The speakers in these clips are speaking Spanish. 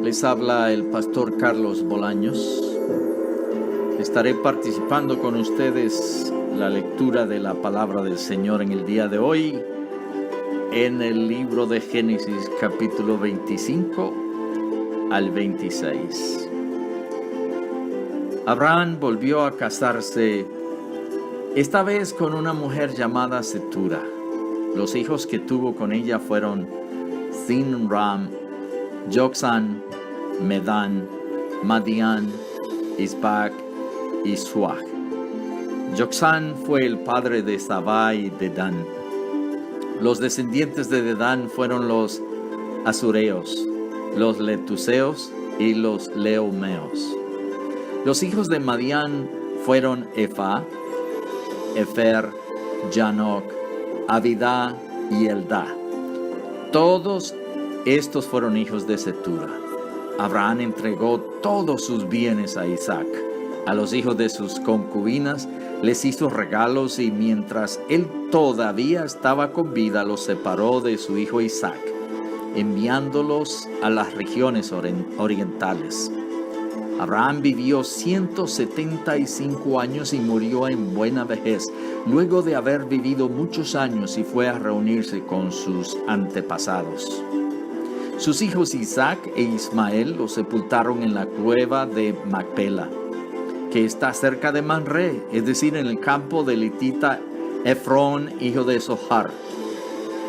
Les habla el pastor Carlos Bolaños. Estaré participando con ustedes la lectura de la palabra del Señor en el día de hoy, en el libro de Génesis capítulo 25 al 26. Abraham volvió a casarse, esta vez con una mujer llamada Cetura. Los hijos que tuvo con ella fueron Zinram, Joksán, Medán, Madián, Isbac y Suach. Joksán fue el padre de Sabá y Dedán. Los descendientes de Dedán fueron los Asureos, los Letuseos y los Leomeos. Los hijos de Madián fueron Efa, Efer, Janok, Abidá y Eldá. Todos estos fueron hijos de Cetura. Abraham entregó todos sus bienes a Isaac. A los hijos de sus concubinas les hizo regalos y mientras él todavía estaba con vida los separó de su hijo Isaac, enviándolos a las regiones orientales. Abraham vivió 175 años y murió en buena vejez, luego de haber vivido muchos años, y fue a reunirse con sus antepasados. Sus hijos Isaac e Ismael los sepultaron en la cueva de Macpela, que está cerca de Manré, es decir, en el campo del hitita Efrón, hijo de Zohar.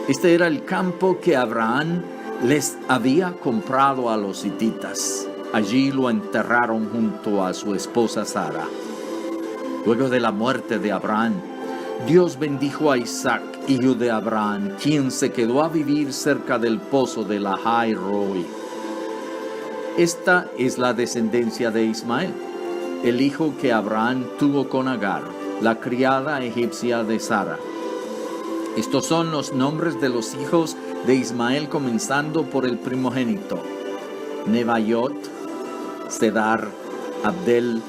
Este era el campo que Abraham les había comprado a los hititas. Allí lo enterraron junto a su esposa Sara. Luego de la muerte de Abraham, Dios bendijo a Isaac, hijo de Abraham, quien se quedó a vivir cerca del pozo de Lahai Roi. Esta es la descendencia de Ismael, el hijo que Abraham tuvo con Agar, la criada egipcia de Sara. Estos son los nombres de los hijos de Ismael, comenzando por el primogénito: Nebayot, Sedar, Abdel,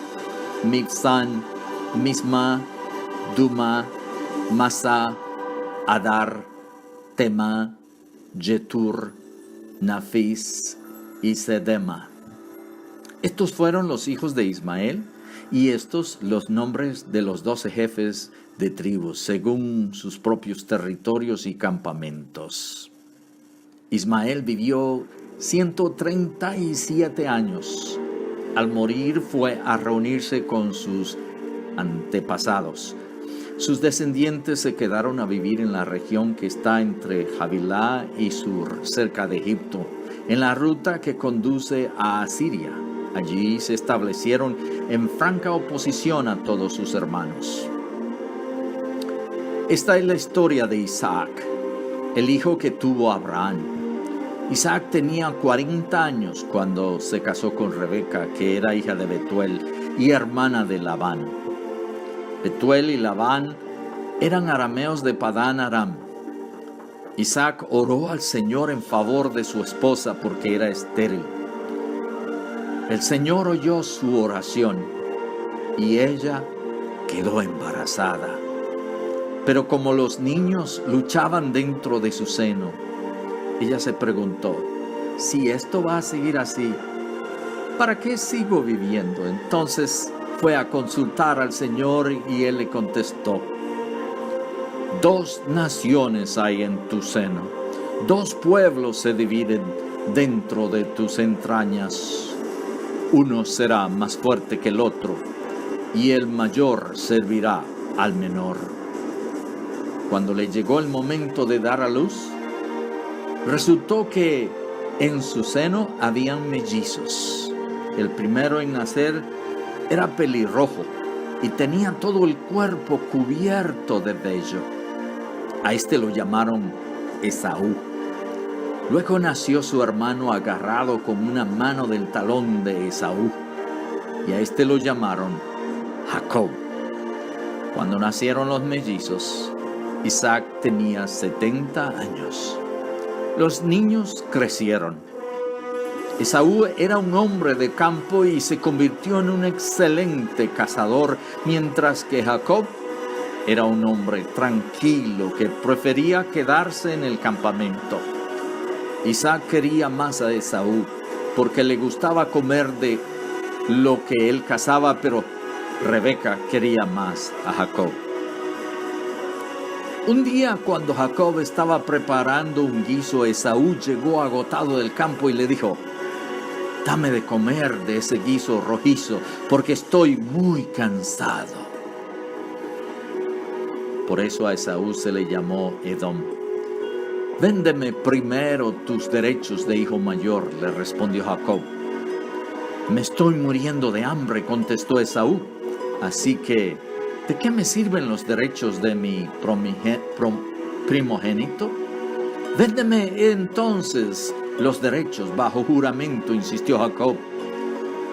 Mibsán, Misma, Duma, Masa, Adar, Tema, Jetur, Nafis y Sedema. Estos fueron los hijos de Ismael, y estos los nombres de los 12 jefes de tribus, según sus propios territorios y campamentos. Ismael vivió 137 años. Al morir fue a reunirse con sus antepasados. Sus descendientes se quedaron a vivir en la región que está entre Havilá y Sur, cerca de Egipto, en la ruta que conduce a Asiria. Allí se establecieron en franca oposición a todos sus hermanos. Esta es la historia de Isaac, el hijo que tuvo Abraham. Isaac tenía 40 años cuando se casó con Rebeca, que era hija de Betuel y hermana de Labán. Betuel y Labán eran arameos de Padán Aram. Isaac oró al Señor en favor de su esposa porque era estéril. El Señor oyó su oración y ella quedó embarazada. Pero como los niños luchaban dentro de su seno, ella se preguntó: si esto va a seguir así, ¿para qué sigo viviendo? Entonces fue a consultar al Señor y Él le contestó: 2 naciones hay en tu seno, 2 pueblos se dividen dentro de tus entrañas. Uno será más fuerte que el otro, y el mayor servirá al menor. Cuando le llegó el momento de dar a luz, resultó que en su seno habían mellizos. El primero en nacer era pelirrojo y tenía todo el cuerpo cubierto de vello. A este lo llamaron Esaú. Luego nació su hermano agarrado con una mano del talón de Esaú, y a este lo llamaron Jacob. Cuando nacieron los mellizos, Isaac tenía 70 años. Los niños crecieron. Esaú era un hombre de campo y se convirtió en un excelente cazador, mientras que Jacob era un hombre tranquilo que prefería quedarse en el campamento. Isaac quería más a Esaú porque le gustaba comer de lo que él cazaba, pero Rebeca quería más a Jacob. Un día, cuando Jacob estaba preparando un guiso, Esaú llegó agotado del campo y le dijo: dame de comer de ese guiso rojizo, porque estoy muy cansado. Por eso a Esaú se le llamó Edom. Véndeme primero tus derechos de hijo mayor, le respondió Jacob. Me estoy muriendo de hambre, contestó Esaú. Así que, ¿de qué me sirven los derechos de mi primogénito? Véndeme entonces los derechos bajo juramento, insistió Jacob.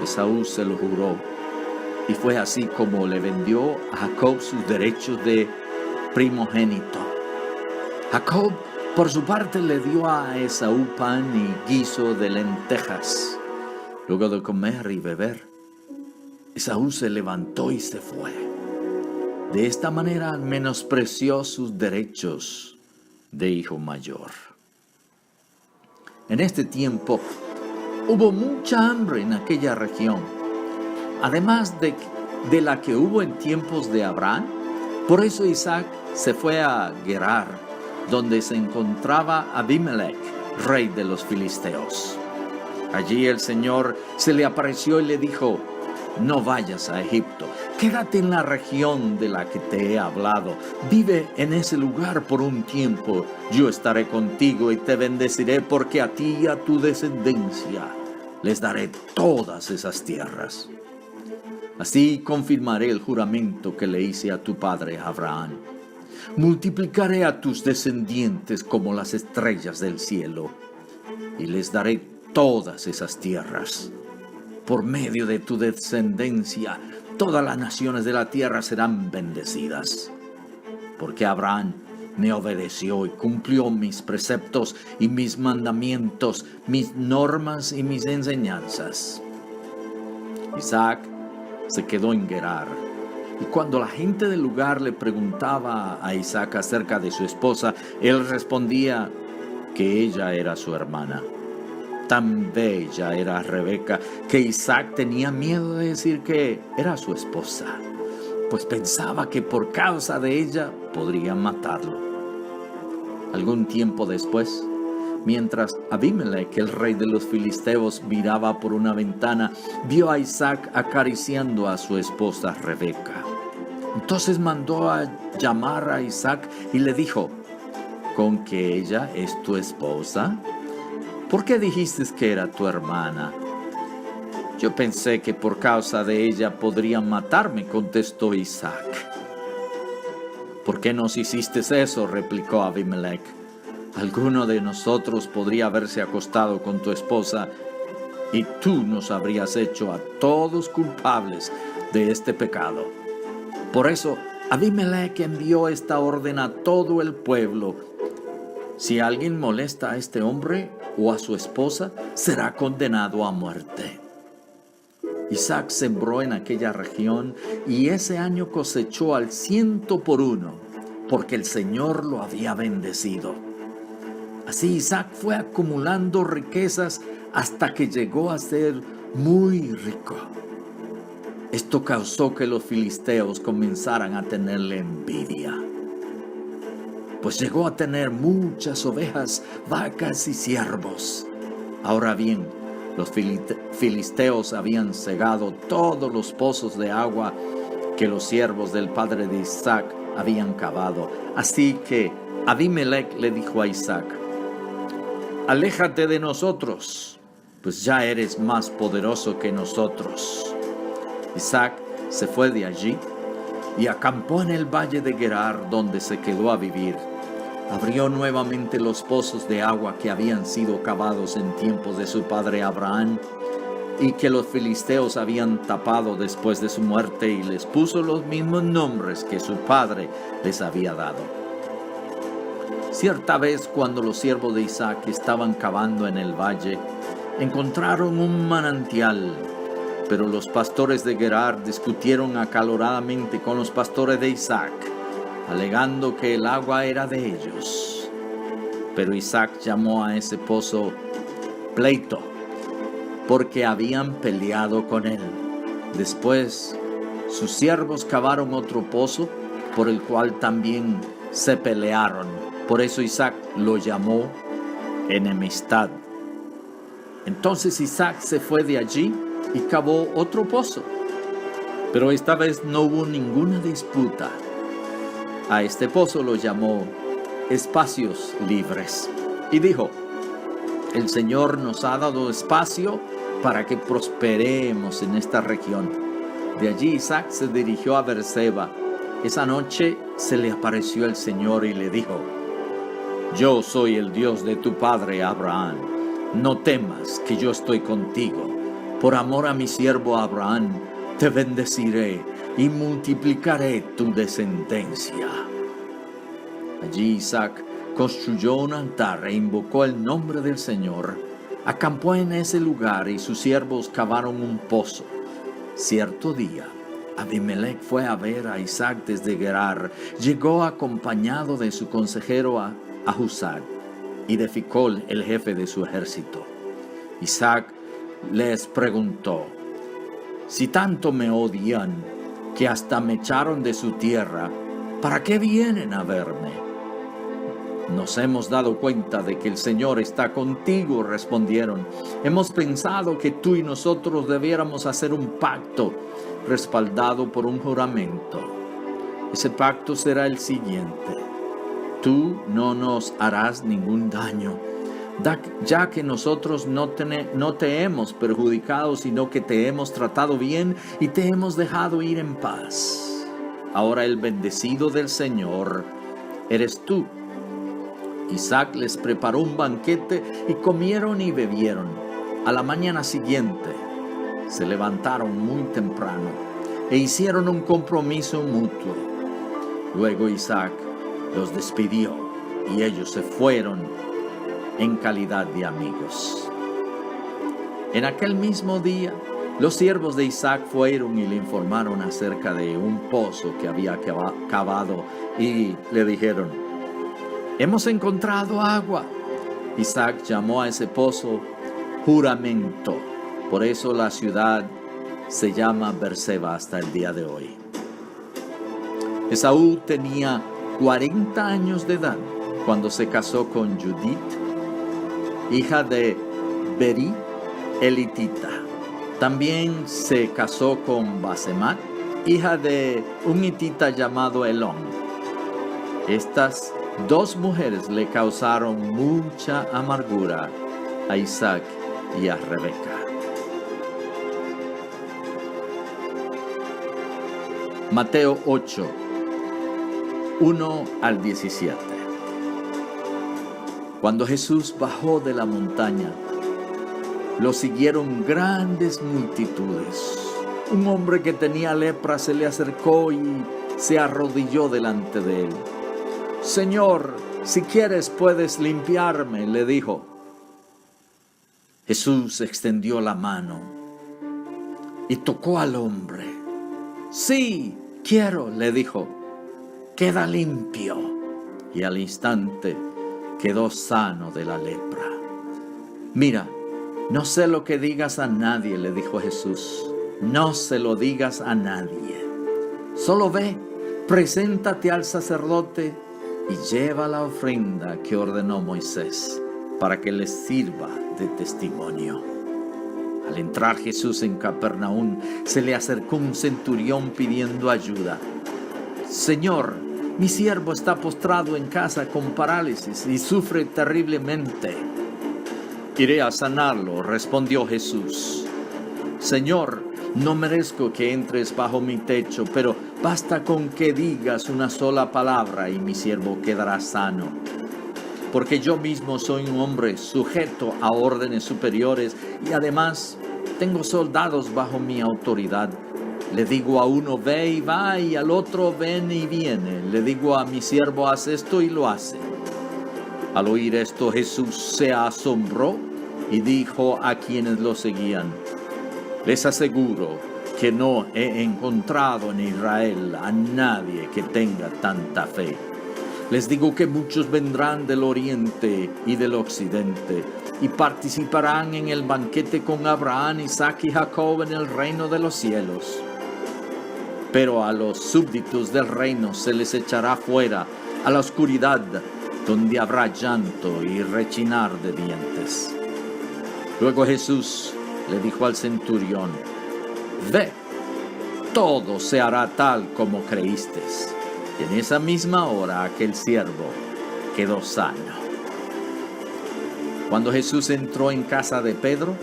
Esaú se lo juró, y fue así como le vendió a Jacob sus derechos de primogénito. Jacob, por su parte, le dio a Esaú pan y guiso de lentejas. Luego de comer y beber, Esaú se levantó y se fue. De esta manera menospreció sus derechos de hijo mayor. En este tiempo hubo mucha hambre en aquella región, además de la que hubo en tiempos de Abraham. Por eso Isaac se fue a Gerar, donde se encontraba Abimelech, rey de los filisteos. Allí el Señor se le apareció y le dijo: no vayas a Egipto, quédate en la región de la que te he hablado, vive en ese lugar por un tiempo, yo estaré contigo y te bendeciré, porque a ti y a tu descendencia les daré todas esas tierras. Así confirmaré el juramento que le hice a tu padre Abraham. Multiplicaré a tus descendientes como las estrellas del cielo, y les daré todas esas tierras. Por medio de tu descendencia, todas las naciones de la tierra serán bendecidas. Porque Abraham me obedeció y cumplió mis preceptos y mis mandamientos, mis normas y mis enseñanzas. Isaac se quedó en Gerar. Y cuando la gente del lugar le preguntaba a Isaac acerca de su esposa, él respondía que ella era su hermana. Tan bella era Rebeca que Isaac tenía miedo de decir que era su esposa, pues pensaba que por causa de ella podrían matarlo. Algún tiempo después, mientras Abimelech, el rey de los filisteos, miraba por una ventana, vio a Isaac acariciando a su esposa Rebeca. Entonces mandó a llamar a Isaac y le dijo: ¿con que ella es tu esposa? ¿Por qué dijiste que era tu hermana? Yo pensé que por causa de ella podrían matarme, contestó Isaac. ¿Por qué nos hiciste eso?, replicó Abimelech. Alguno de nosotros podría haberse acostado con tu esposa y tú nos habrías hecho a todos culpables de este pecado. Por eso Abimelech envió esta orden a todo el pueblo: si alguien molesta a este hombre o a su esposa, será condenado a muerte. Isaac sembró en aquella región y ese año cosechó al 100%, porque el Señor lo había bendecido. Así Isaac fue acumulando riquezas hasta que llegó a ser muy rico. Esto causó que los filisteos comenzaran a tenerle envidia, pues llegó a tener muchas ovejas, vacas y siervos. Ahora bien, los filisteos habían cegado todos los pozos de agua que los siervos del padre de Isaac habían cavado. Así que Abimelech le dijo a Isaac: aléjate de nosotros, pues ya eres más poderoso que nosotros. Isaac se fue de allí y acampó en el valle de Gerar, donde se quedó a vivir. Abrió nuevamente los pozos de agua que habían sido cavados en tiempos de su padre Abraham y que los filisteos habían tapado después de su muerte, y les puso los mismos nombres que su padre les había dado. Cierta vez, cuando los siervos de Isaac estaban cavando en el valle, encontraron un manantial, pero los pastores de Gerar discutieron acaloradamente con los pastores de Isaac, alegando que el agua era de ellos. Pero Isaac llamó a ese pozo Pleito, porque habían peleado con él. Después, sus siervos cavaron otro pozo, por el cual también se pelearon. Por eso Isaac lo llamó enemistad. Entonces Isaac se fue de allí y cavó otro pozo. Pero esta vez no hubo ninguna disputa. A este pozo lo llamó Espacios Libres. Y dijo: el Señor nos ha dado espacio para que prosperemos en esta región. De allí Isaac se dirigió a Beerseba. Esa noche se le apareció el Señor y le dijo: yo soy el Dios de tu padre Abraham. No temas, que yo estoy contigo. Por amor a mi siervo Abraham, te bendeciré y multiplicaré tu descendencia. Allí Isaac construyó un altar e invocó el nombre del Señor. Acampó en ese lugar y sus siervos cavaron un pozo. Cierto día, Abimelech fue a ver a Isaac desde Gerar. Llegó acompañado de su consejero Ahuzat y de Ficol, el jefe de su ejército. Isaac les preguntó: si tanto me odian, que hasta me echaron de su tierra, ¿para qué vienen a verme? Nos hemos dado cuenta de que el Señor está contigo, respondieron. Hemos pensado que tú y nosotros debiéramos hacer un pacto respaldado por un juramento. Ese pacto será el siguiente: tú no nos harás ningún daño, ya que nosotros no te hemos perjudicado, sino que te hemos tratado bien y te hemos dejado ir en paz. Ahora el bendecido del Señor eres tú. Isaac les preparó un banquete y comieron y bebieron. A la mañana siguiente se levantaron muy temprano e hicieron un compromiso mutuo. Luego Isaac los despidió y ellos se fueron en calidad de amigos. En aquel mismo día, los siervos de Isaac fueron y le informaron acerca de un pozo que había cavado y le dijeron: hemos encontrado agua. Isaac llamó a ese pozo Juramento. Por eso la ciudad se llama Beerseba hasta el día de hoy. Esaú tenía 40 años de edad cuando se casó con Judith, hija de Beri elitita. También se casó con Basemat, hija de un hitita llamado Elón. Estas dos mujeres le causaron mucha amargura a Isaac y a Rebeca. Mateo 8, 1 al 17. Cuando Jesús bajó de la montaña, lo siguieron grandes multitudes. Un hombre que tenía lepra se le acercó y se arrodilló delante de él. Señor, si quieres puedes limpiarme, le dijo. Jesús extendió la mano y tocó al hombre. Sí, quiero, le dijo. Queda limpio. Y al instante quedó sano de la lepra. Mira, no sé lo que digas a nadie, le dijo Jesús. No se lo digas a nadie. Solo ve, preséntate al sacerdote y lleva la ofrenda que ordenó Moisés para que les sirva de testimonio. Al entrar Jesús en Capernaum, se le acercó un centurión pidiendo ayuda. Señor, mi siervo está postrado en casa con parálisis y sufre terriblemente. Iré a sanarlo, respondió Jesús. Señor, no merezco que entres bajo mi techo, pero basta con que digas una sola palabra y mi siervo quedará sano. Porque yo mismo soy un hombre sujeto a órdenes superiores y además tengo soldados bajo mi autoridad. Le digo a uno, ve y va, y al otro, ven y viene. Le digo a mi siervo, haz esto y lo hace. Al oír esto, Jesús se asombró y dijo a quienes lo seguían: les aseguro que no he encontrado en Israel a nadie que tenga tanta fe. Les digo que muchos vendrán del oriente y del occidente y participarán en el banquete con Abraham, Isaac y Jacob en el reino de los cielos. Pero a los súbditos del reino se les echará fuera a la oscuridad, donde habrá llanto y rechinar de dientes. Luego Jesús le dijo al centurión: ve, todo se hará tal como creíste. Y en esa misma hora aquel siervo quedó sano. Cuando Jesús entró en casa de Pedro,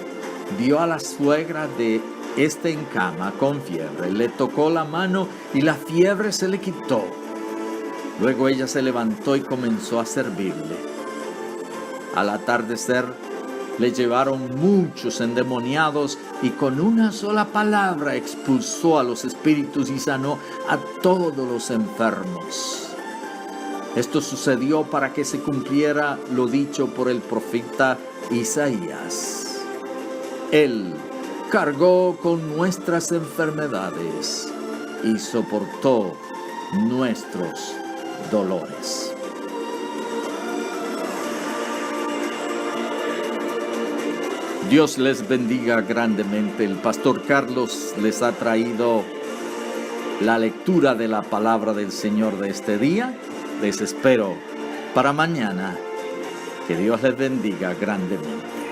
vio a la suegra de este en cama con fiebre. Le tocó la mano y la fiebre se le quitó. Luego ella se levantó y comenzó a servirle. Al atardecer le llevaron muchos endemoniados y con una sola palabra expulsó a los espíritus y sanó a todos los enfermos. Esto sucedió para que se cumpliera lo dicho por el profeta Isaías. Él cargó con nuestras enfermedades y soportó nuestros dolores. Dios les bendiga grandemente. El pastor Carlos les ha traído la lectura de la palabra del Señor de este día. Les espero para mañana. Que Dios les bendiga grandemente.